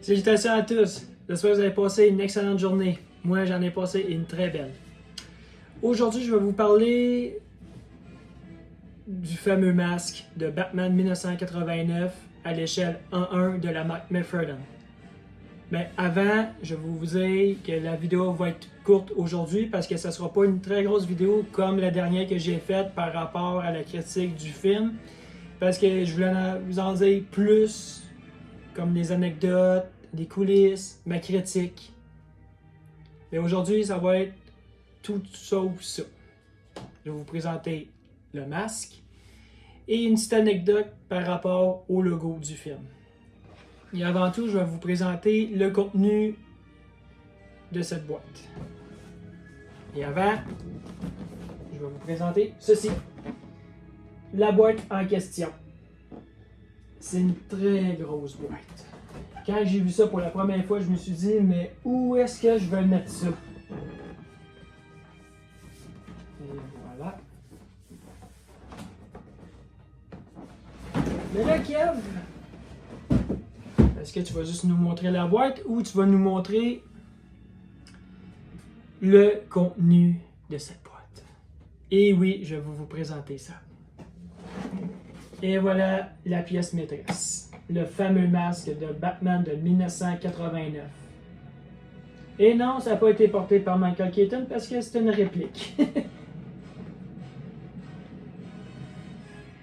Salutations à tous. J'espère que vous avez passé une excellente journée. Moi, j'en ai passé une très belle. Aujourd'hui, je vais vous parler du fameux masque de Batman 1989 à l'échelle 1-1 de la marque McFarlane. Mais avant, je vais vous dire que la vidéo va être courte aujourd'hui parce que ce ne sera pas une très grosse vidéo comme la dernière que j'ai faite par rapport à la critique du film. Parce que je voulais vous en dire plus, comme des anecdotes, des coulisses, ma critique. Mais aujourd'hui, ça va être tout sauf ça. Je vais vous présenter le masque et une petite anecdote par rapport au logo du film. Et avant tout, je vais vous présenter le contenu de cette boîte. Et avant, je vais vous présenter ceci. La boîte en question. C'est une très grosse boîte. Quand j'ai vu ça pour la première fois, je me suis dit, mais où est-ce que je vais mettre ça? Et voilà. Mais là, Kev, est-ce que tu vas juste nous montrer la boîte ou tu vas nous montrer le contenu de cette boîte? Et oui, je vais vous présenter ça. Et voilà la pièce maîtresse. Le fameux masque de Batman de 1989. Et non, ça n'a pas été porté par Michael Keaton parce que c'est une réplique.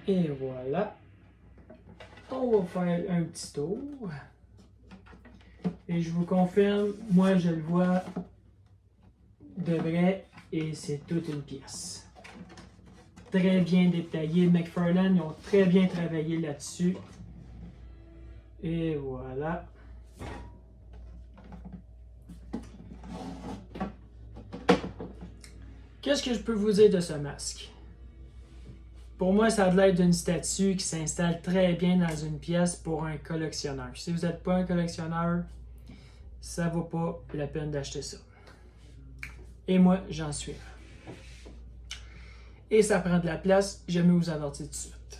Et voilà. On va faire un petit tour. Et je vous confirme, moi je le vois de vrai et c'est toute une pièce. Très bien détaillé. McFarlane, ils ont très bien travaillé là-dessus. Et voilà. Qu'est-ce que je peux vous dire de ce masque? Pour moi, ça a l'air d'une statue qui s'installe très bien dans une pièce pour un collectionneur. Si vous n'êtes pas un collectionneur, ça ne vaut pas la peine d'acheter ça. Et moi, j'en suis un. Et ça prend de la place, je vais vous avertir tout de suite.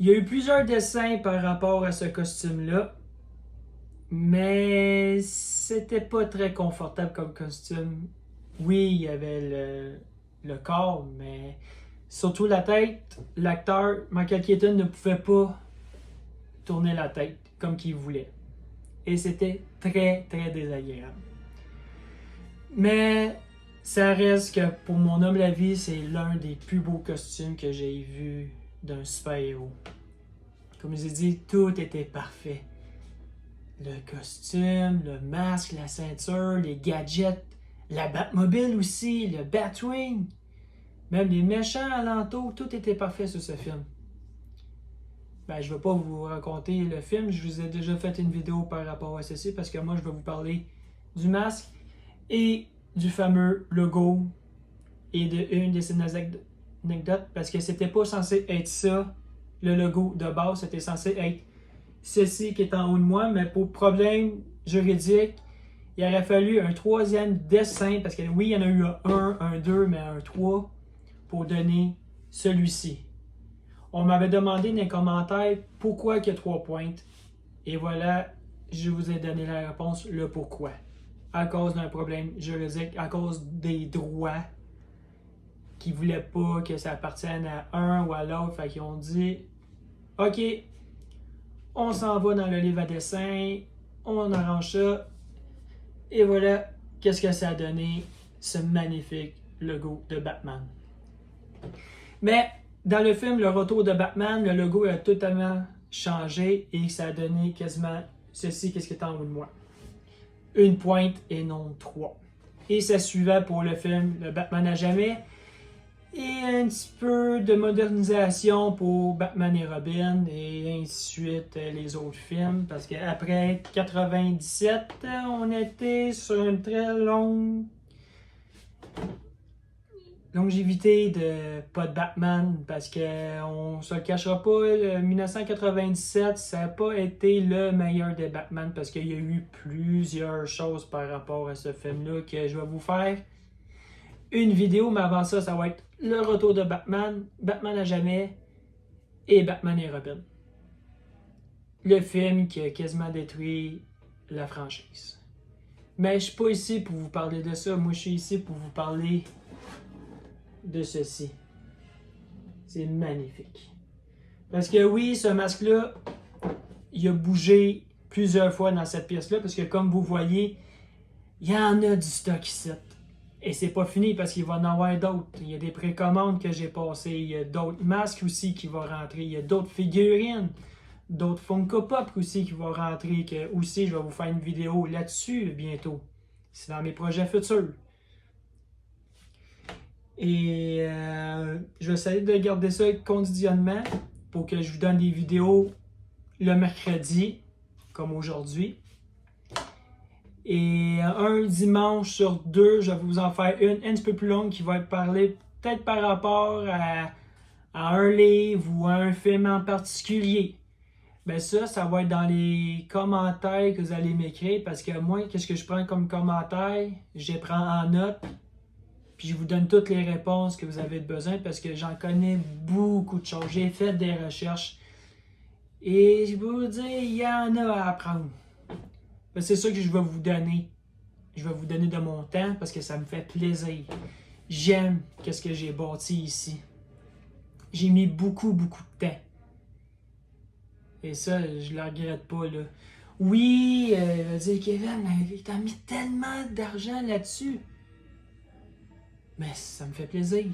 Il y a eu plusieurs dessins par rapport à ce costume-là, mais c'était pas très confortable comme costume. Oui, il y avait le corps, mais surtout la tête. L'acteur Michael Keaton ne pouvait pas tourner la tête comme qu'il voulait. Et c'était très, très désagréable. Mais ça reste que, pour mon humble avis, c'est l'un des plus beaux costumes que j'ai vu d'un super-héros. Comme je vous ai dit, tout était parfait. Le costume, le masque, la ceinture, les gadgets, la Batmobile aussi, le Batwing, même les méchants alentours, tout était parfait sur ce film. Ben, je ne vais pas vous raconter le film, je vous ai déjà fait une vidéo par rapport à ceci parce que moi je vais vous parler du masque et du fameux logo et d'une de ces anecdotes parce que c'était pas censé être ça, le logo de base, c'était censé être ceci qui est en haut de moi, mais pour problème juridique, il aurait fallu un troisième dessin, parce que oui, il y en a eu un 2, mais un 3 pour donner celui-ci. On m'avait demandé dans les commentaires pourquoi il y a 3 pointes. Et voilà, je vous ai donné la réponse, le pourquoi. À cause d'un problème juridique, à cause des droits qui ne voulaient pas que ça appartienne à un ou à l'autre. Fait qu'ils ont dit, OK, on s'en va dans le livre à dessin, on arrange ça. Et voilà, qu'est-ce que ça a donné, ce magnifique logo de Batman. Mais dans le film Le Retour de Batman, le logo a totalement changé et ça a donné quasiment ceci, qu'est-ce qui est en haut de moi. Une pointe et non 3. Et ça suivait pour le film Le Batman à jamais. Et un petit peu de modernisation pour Batman et Robin et ainsi de suite les autres films. Parce qu'après 97, on était sur une très longévité de pas de Batman. Parce qu'on se le cachera pas, 1997, ça n'a pas été le meilleur des Batman. Parce qu'il y a eu plusieurs choses par rapport à ce film-là que je vais vous faire une vidéo, mais avant ça, ça va être le retour de Batman, Batman à jamais et Batman et Robin. le film qui a quasiment détruit la franchise. Mais je suis pas ici pour vous parler de ça. Moi, je suis ici pour vous parler de ceci. C'est magnifique. Parce que oui, ce masque-là, il a bougé plusieurs fois dans cette pièce-là. Parce que comme vous voyez, il y en a du stock ici. Et c'est pas fini parce qu'il va en avoir d'autres. Il y a des précommandes que j'ai passées. Il y a d'autres masques aussi qui vont rentrer. Il y a d'autres figurines. D'autres Funko Pop aussi qui vont rentrer. Que aussi, je vais vous faire une vidéo là-dessus bientôt. C'est dans mes projets futurs. Et je vais essayer de garder ça quotidiennement pour que je vous donne des vidéos le mercredi, comme aujourd'hui. Et un dimanche sur deux, je vais vous en faire une un petit peu plus longue qui va être parlée peut-être par rapport à un livre ou à un film en particulier. Ben ça va être dans les commentaires que vous allez m'écrire parce que moi, qu'est-ce que je prends comme commentaire? Je les prends en note. Puis je vous donne toutes les réponses que vous avez besoin parce que j'en connais beaucoup de choses. J'ai fait des recherches. Et je vais vous dire, il y en a à apprendre. C'est ça que je vais vous donner. Je vais vous donner de mon temps parce que ça me fait plaisir. J'aime ce que j'ai bâti ici. J'ai mis beaucoup de temps. Et ça, je le regrette pas, là. Oui, je vais dire, Kevin, mais t'as mis tellement d'argent là-dessus. Mais ça me fait plaisir.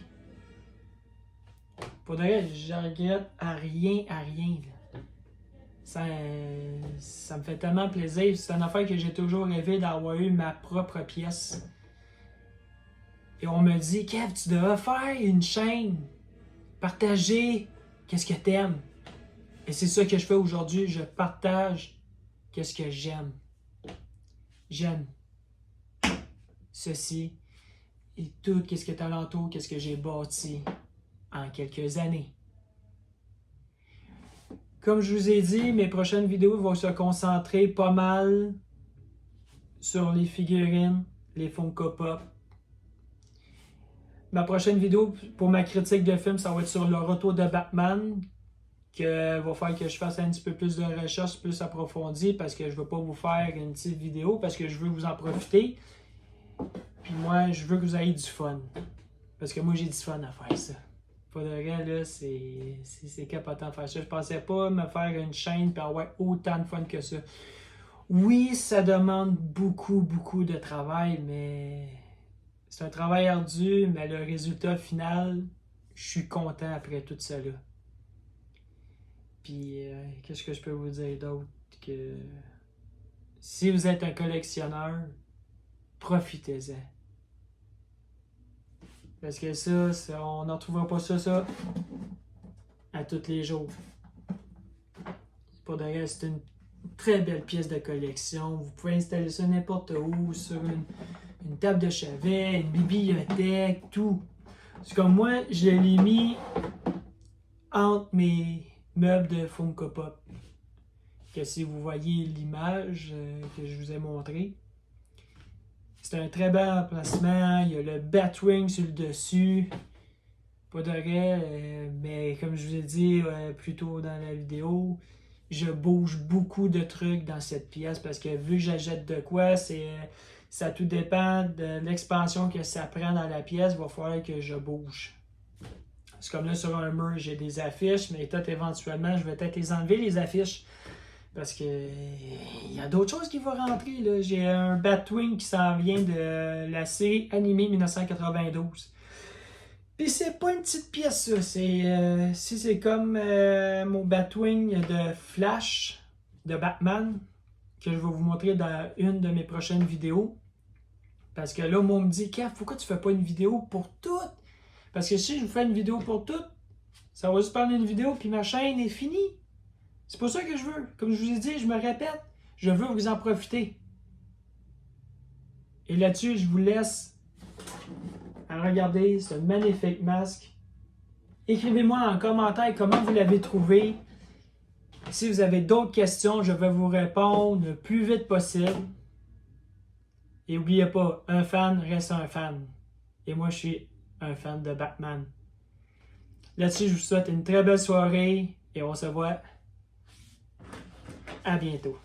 Pour de vrai, je regrette à rien. Là. Ça me fait tellement plaisir. C'est une affaire que j'ai toujours rêvé d'avoir eu ma propre pièce. Et on me dit, Kev, tu devrais faire une chaîne. Partager qu'est-ce que t'aimes. Et c'est ça que je fais aujourd'hui. Je partage qu'est-ce que j'aime. J'aime ceci. Et tout ce qui est alentour, qu'est-ce que j'ai bâti en quelques années. Comme je vous ai dit, mes prochaines vidéos vont se concentrer pas mal sur les figurines, les Funko Pop. Ma prochaine vidéo pour ma critique de film, ça va être sur le retour de Batman, que va faire que je fasse un petit peu plus de recherche, plus approfondie, parce que je ne veux pas vous faire une petite vidéo, parce que je veux vous en profiter. Puis moi, je veux que vous ayez du fun. Parce que moi, j'ai du fun à faire ça. Pour de vrai, là, c'est capotant de faire ça. Je pensais pas me faire une chaîne et avoir autant de fun que ça. Oui, ça demande beaucoup de travail, mais c'est un travail ardu, mais le résultat final, je suis content après tout ça là. Puis, qu'est-ce que je peux vous dire d'autre? Que si vous êtes un collectionneur, profitez-en. Parce que ça on n'en trouvera pas ça à tous les jours. Pour de vrai, c'est une très belle pièce de collection. Vous pouvez installer ça n'importe où, sur une table de chevet, une bibliothèque, tout. C'est comme moi, je l'ai mis entre mes meubles de Funko Pop. Que si vous voyez l'image que je vous ai montrée, c'est un très bel emplacement. Il y a le Batwing sur le dessus. Pas de vrai, mais comme je vous ai dit plus tôt dans la vidéo, je bouge beaucoup de trucs dans cette pièce parce que vu que j'achète de quoi, ça tout dépend de l'expansion que ça prend dans la pièce. Il va falloir que je bouge. C'est comme là sur un mur, j'ai des affiches, mais peut-être éventuellement, je vais peut-être les enlever, les affiches. Parce que il y a d'autres choses qui vont rentrer. Là. J'ai un Batwing qui s'en vient de la série animée 1992. Puis c'est pas une petite pièce, ça. C'est comme mon Batwing de Flash, de Batman, que je vais vous montrer dans une de mes prochaines vidéos. Parce que là, moi, on me dit, Kev, pourquoi tu fais pas une vidéo pour toutes? Parce que si je vous fais une vidéo pour toutes, ça va juste prendre une vidéo, puis ma chaîne est finie. C'est pas ça que je veux. Comme je vous ai dit, je me répète, je veux vous en profiter. Et là-dessus, je vous laisse à regarder ce magnifique masque. Écrivez-moi en commentaire comment vous l'avez trouvé. Si vous avez d'autres questions, je vais vous répondre le plus vite possible. Et n'oubliez pas, un fan reste un fan. Et moi, je suis un fan de Batman. Là-dessus, je vous souhaite une très belle soirée et on se voit À bientôt.